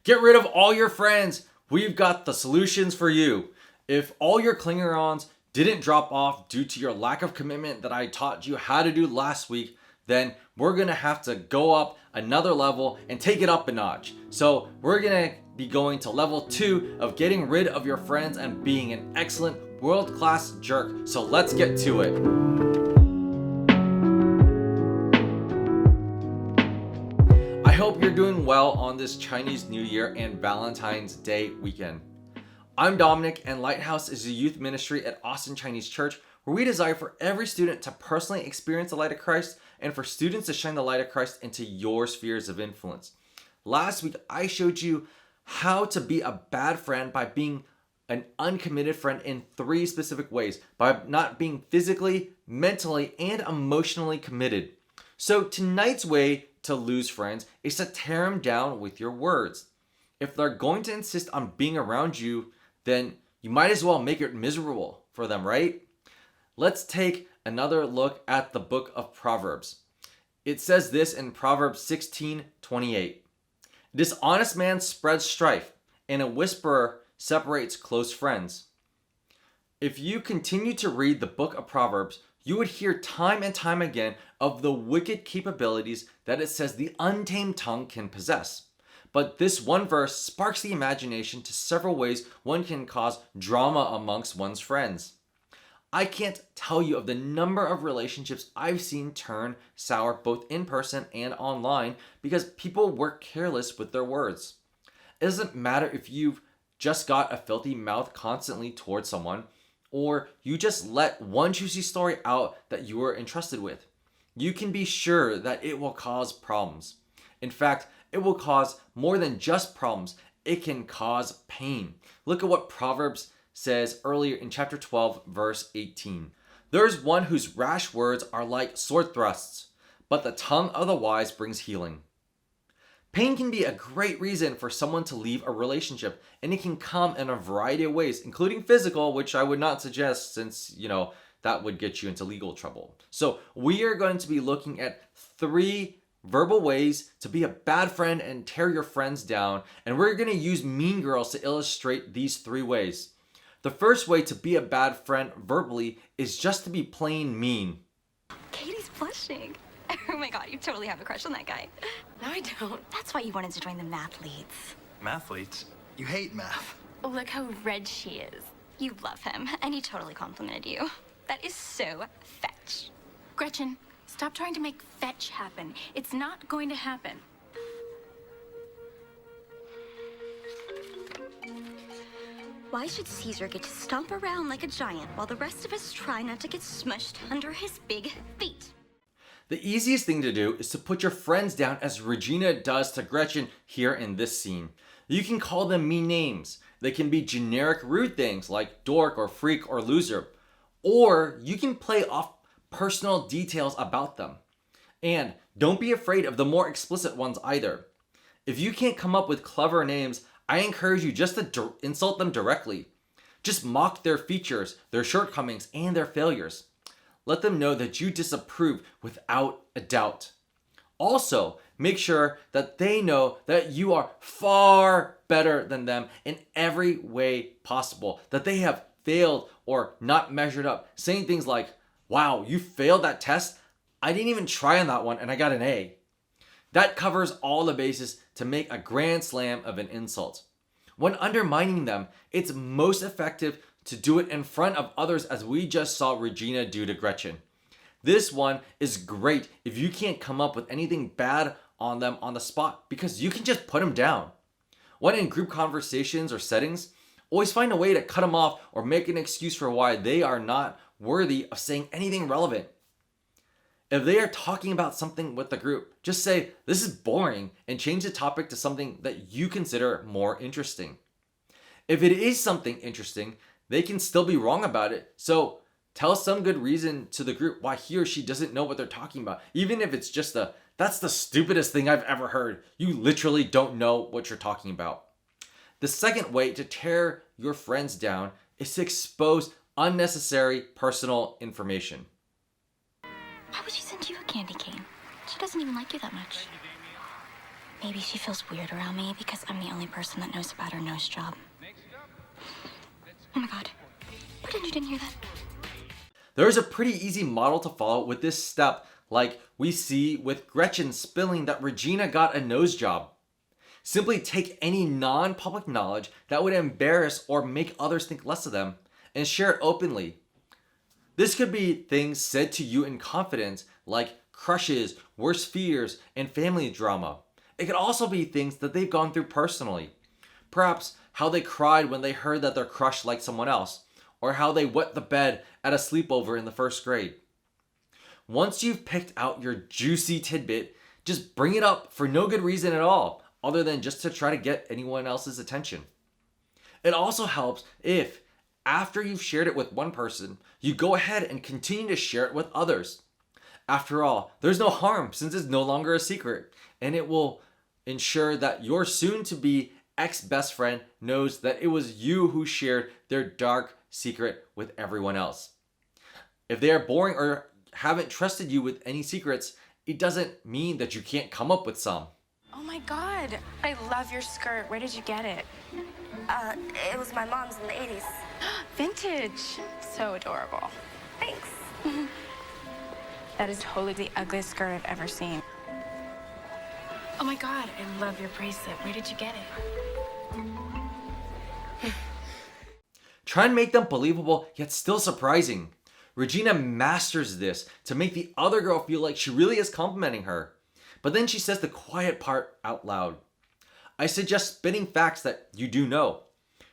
Get rid of all your friends. We've got the solutions for you. If all your clinger-ons didn't drop off due to your lack of commitment that I taught you how to do last week, then we're gonna have to go up another level and take it up a notch. So we're gonna be going to level 2 of getting rid of your friends and being an excellent world-class jerk. So let's get to it. I hope you're doing well on this Chinese New Year and Valentine's Day weekend. I'm Dominic, and Lighthouse is a youth ministry at Austin Chinese Church where we desire for every student to personally experience the light of Christ and for students to shine the light of Christ into your spheres of influence. Last week, I showed you how to be a bad friend by being an uncommitted friend in 3 specific ways, by not being physically, mentally, and emotionally committed. So tonight's way to lose friends is to tear them down with your words. If they're going to insist on being around you, then you might as well make it miserable for them, right? Let's take another look at the book of Proverbs. It says this in Proverbs 16:28. A dishonest man spreads strife, and a whisperer separates close friends. If you continue to read the book of Proverbs, you would hear time and time again of the wicked capabilities that it says the untamed tongue can possess. But this one verse sparks the imagination to several ways one can cause drama amongst one's friends. I can't tell you of the number of relationships I've seen turn sour both in person and online because people were careless with their words. It doesn't matter if you've just got a filthy mouth constantly towards someone, or you just let one juicy story out that you were entrusted with. You can be sure that it will cause problems. In fact, it will cause more than just problems. It can cause pain. Look at what Proverbs says earlier in chapter 12, verse 18. There is one whose rash words are like sword thrusts, but the tongue of the wise brings healing. Pain can be a great reason for someone to leave a relationship, and it can come in a variety of ways, including physical, which I would not suggest since, that would get you into legal trouble. So we are going to be looking at 3 verbal ways to be a bad friend and tear your friends down, and we're going to use Mean Girls to illustrate these 3 ways. The first way to be a bad friend verbally is just to be plain mean. Katie's blushing. Oh my god, you totally have a crush on that guy. No, I don't. That's why you wanted to join the mathletes. Mathletes? You hate math. Look how red she is. You love him, and he totally complimented you. That is so fetch. Gretchen, stop trying to make fetch happen. It's not going to happen. Why should Caesar get to stomp around like a giant while the rest of us try not to get smushed under his big feet? The easiest thing to do is to put your friends down as Regina does to Gretchen here in this scene. You can call them mean names. They can be generic rude things like dork or freak or loser. Or you can play off personal details about them. And don't be afraid of the more explicit ones either. If you can't come up with clever names, I encourage you just to insult them directly. Just mock their features, their shortcomings, and their failures. Let them know that you disapprove without a doubt. Also, make sure that they know that you are far better than them in every way possible, that they have failed or not measured up, saying things like, wow, you failed that test? I didn't even try on that one and I got an A. That covers all the bases to make a grand slam of an insult. When undermining them, it's most effective to do it in front of others as we just saw Regina do to Gretchen. This one is great if you can't come up with anything bad on them on the spot because you can just put them down. When in group conversations or settings, always find a way to cut them off or make an excuse for why they are not worthy of saying anything relevant. If they are talking about something with the group, just say, this is boring, and change the topic to something that you consider more interesting. If it is something interesting, they can still be wrong about it. So tell some good reason to the group why he or she doesn't know what they're talking about. Even if it's just that's the stupidest thing I've ever heard. You literally don't know what you're talking about. The second way to tear your friends down is to expose unnecessary personal information. Why would she send you a candy cane? She doesn't even like you that much. Maybe she feels weird around me because I'm the only person that knows about her nose job. Oh my god. Pretend you didn't hear that. There is a pretty easy model to follow with this step, like we see with Gretchen spilling that Regina got a nose job. Simply take any non-public knowledge that would embarrass or make others think less of them and share it openly. This could be things said to you in confidence, like crushes, worst fears, and family drama. It could also be things that they've gone through personally. Perhaps how they cried when they heard that their crush liked someone else, or how they wet the bed at a sleepover in the first grade. Once you've picked out your juicy tidbit, just bring it up for no good reason at all, other than just to try to get anyone else's attention. It also helps if, after you've shared it with one person, you go ahead and continue to share it with others. After all, there's no harm since it's no longer a secret, and it will ensure that your soon-to-be ex-best friend knows that it was you who shared their dark secret with everyone else. If they are boring or haven't trusted you with any secrets, it doesn't mean that you can't come up with some. Oh my god, I love your skirt. Where did you get it? It was my mom's in the 80s. Vintage. So adorable. Thanks. That is totally the ugliest skirt I've ever seen. Oh my god, I love your bracelet. Where did you get it? Try and make them believable yet still surprising. Regina masters this to make the other girl feel like she really is complimenting her. But then she says the quiet part out loud. I suggest spinning facts that you do know.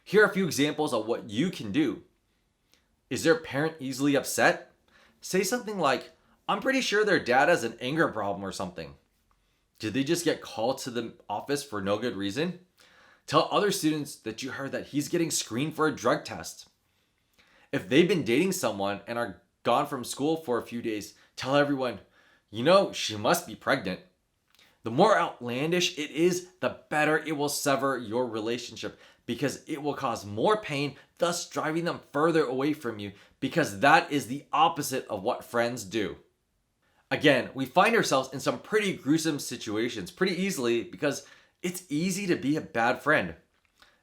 Here are a few examples of what you can do. Is their parent easily upset? Say something like, I'm pretty sure their dad has an anger problem or something. Did they just get called to the office for no good reason? Tell other students that you heard that he's getting screened for a drug test. If they've been dating someone and are gone from school for a few days, tell everyone, she must be pregnant. The more outlandish it is, the better it will sever your relationship because it will cause more pain, thus driving them further away from you because that is the opposite of what friends do. Again, we find ourselves in some pretty gruesome situations pretty easily because it's easy to be a bad friend.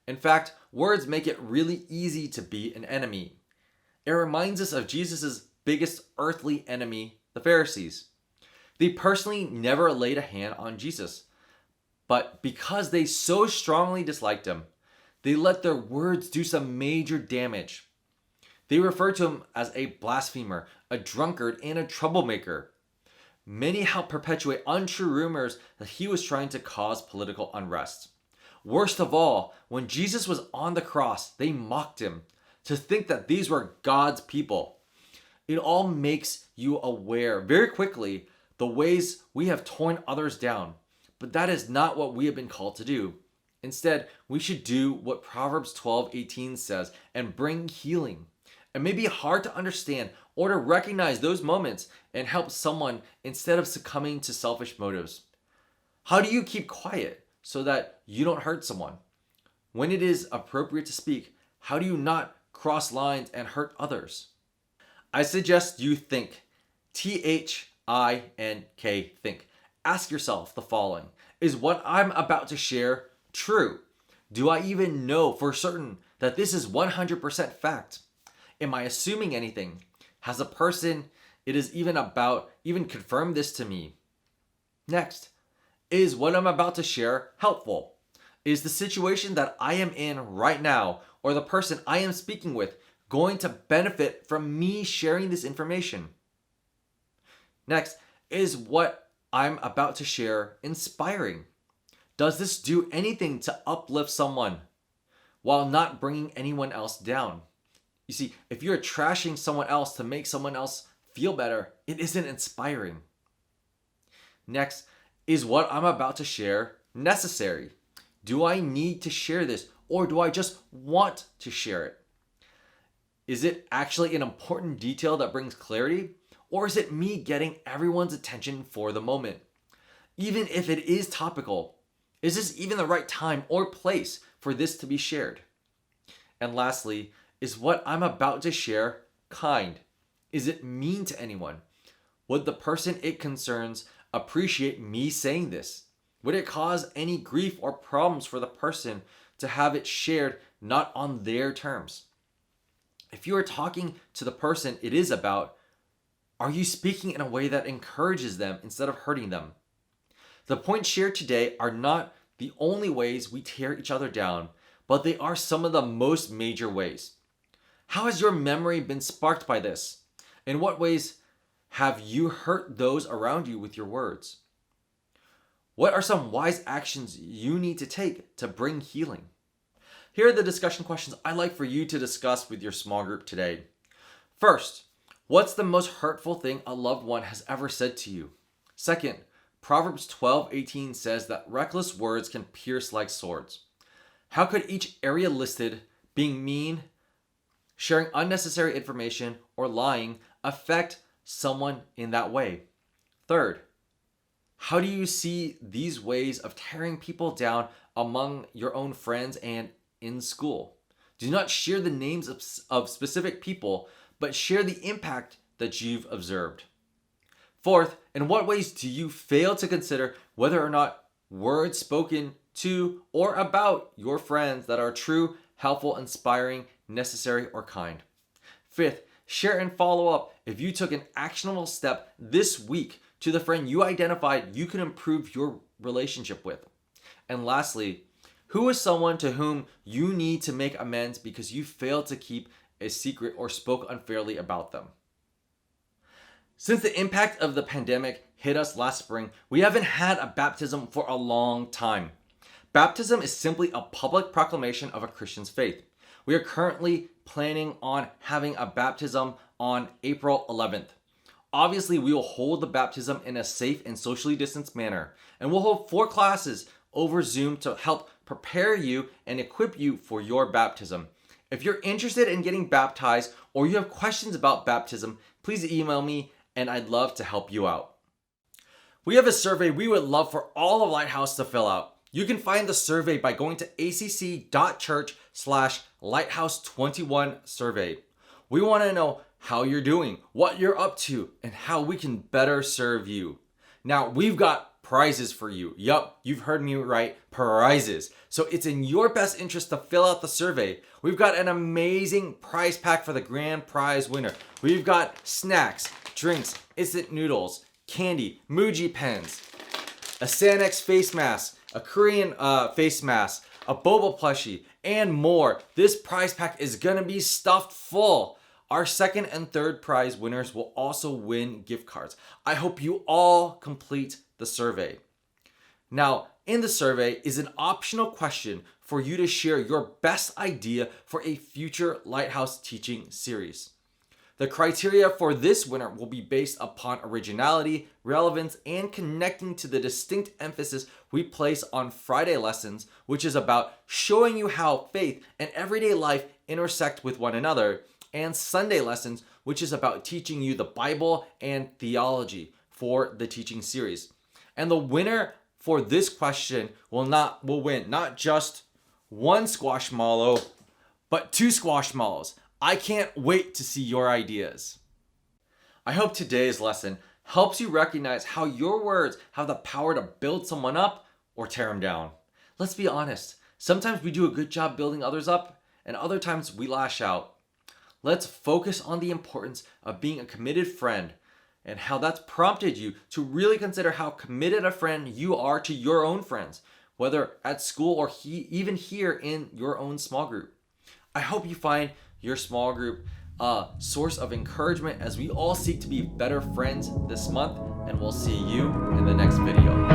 In fact, words make it really easy to be an enemy. It reminds us of Jesus' biggest earthly enemy, the Pharisees. They personally never laid a hand on Jesus, but because they so strongly disliked him, they let their words do some major damage. They referred to him as a blasphemer, a drunkard, and a troublemaker. Many helped perpetuate untrue rumors that he was trying to cause political unrest. Worst of all, when Jesus was on the cross, they mocked him to think that these were God's people. It all makes you aware very quickly the ways we have torn others down, but that is not what we have been called to do. Instead, we should do what Proverbs 12:18 says and bring healing. It may be hard to understand or to recognize those moments and help someone instead of succumbing to selfish motives. How do you keep quiet so that you don't hurt someone? When it is appropriate to speak, how do you not cross lines and hurt others? I suggest you think. THINK. Think. Ask yourself the following. Is what I'm about to share true? Do I even know for certain that this is 100% fact? Am I assuming anything? Has the person it is even about even confirmed this to me? Next, is what I'm about to share helpful? Is the situation that I am in right now or the person I am speaking with going to benefit from me sharing this information? Next, is what I'm about to share inspiring? Does this do anything to uplift someone while not bringing anyone else down? You see, if you're trashing someone else to make someone else feel better, it isn't inspiring. Next, is what I'm about to share necessary? Do I need to share this or do I just want to share it? Is it actually an important detail that brings clarity? Or is it me getting everyone's attention for the moment? Even if it is topical, is this even the right time or place for this to be shared? And lastly, is what I'm about to share kind? Is it mean to anyone? Would the person it concerns appreciate me saying this? Would it cause any grief or problems for the person to have it shared not on their terms? If you are talking to the person it is about, are you speaking in a way that encourages them instead of hurting them? The points shared today are not the only ways we tear each other down, but they are some of the most major ways. How has your memory been sparked by this? In what ways have you hurt those around you with your words? What are some wise actions you need to take to bring healing? Here are the discussion questions I'd like for you to discuss with your small group today. First, what's the most hurtful thing a loved one has ever said to you? Second, Proverbs 12:18 says that reckless words can pierce like swords. How could each area listed, being mean, sharing unnecessary information, or lying, affect someone in that way? Third, how do you see these ways of tearing people down among your own friends and in school? Do not share the names of specific people, but share the impact that you've observed. Fourth, in what ways do you fail to consider whether or not words spoken to or about your friends that are true, helpful, inspiring, necessary, or kind? Fifth, share and follow up if you took an actionable step this week to the friend you identified you can improve your relationship with. And lastly, who is someone to whom you need to make amends because you failed to keep a secret or spoke unfairly about them? Since the impact of the pandemic hit us last spring, we haven't had a baptism for a long time. Baptism is simply a public proclamation of a Christian's faith. We are currently planning on having a baptism on April 11th. Obviously, we will hold the baptism in a safe and socially distanced manner, and we'll hold 4 classes over Zoom to help prepare you and equip you for your baptism. If you're interested in getting baptized or you have questions about baptism, please email me and I'd love to help you out. We have a survey we would love for all of Lighthouse to fill out. You can find the survey by going to acc.church/lighthouse21survey. We want to know how you're doing, what you're up to, and how we can better serve you. Now, we've got prizes for you. Yup, you've heard me right, prizes. So it's in your best interest to fill out the survey. We've got an amazing prize pack for the grand prize winner. We've got snacks, drinks, instant noodles, candy, Muji pens, a Sanex face mask, a Korean face mask, a boba plushie, and more. This prize pack is gonna be stuffed full. Our second and third prize winners will also win gift cards. I hope you all complete the survey. Now, in the survey is an optional question for you to share your best idea for a future Lighthouse teaching series. The criteria for this winner will be based upon originality, relevance, and connecting to the distinct emphasis we place on Friday lessons, which is about showing you how faith and everyday life intersect with one another, and Sunday lessons, which is about teaching you the Bible and theology for the teaching series. And the winner for this question will win not just 1 squashmallow, but 2 squashmallows. I can't wait to see your ideas. I hope today's lesson helps you recognize how your words have the power to build someone up or tear them down. Let's be honest. Sometimes we do a good job building others up, and other times we lash out. Let's focus on the importance of being a committed friend and how that's prompted you to really consider how committed a friend you are to your own friends, whether at school or even here in your own small group. I hope you find your small group a source of encouragement as we all seek to be better friends this month, and we'll see you in the next video.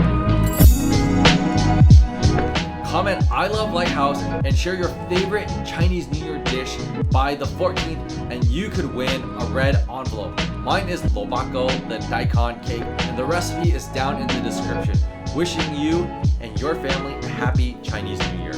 Comment I love Lighthouse and share your favorite Chinese New Year dish by the 14th and you could win a red envelope. Mine is lobako, the daikon cake, and the recipe is down in the description. Wishing you and your family a happy Chinese New Year.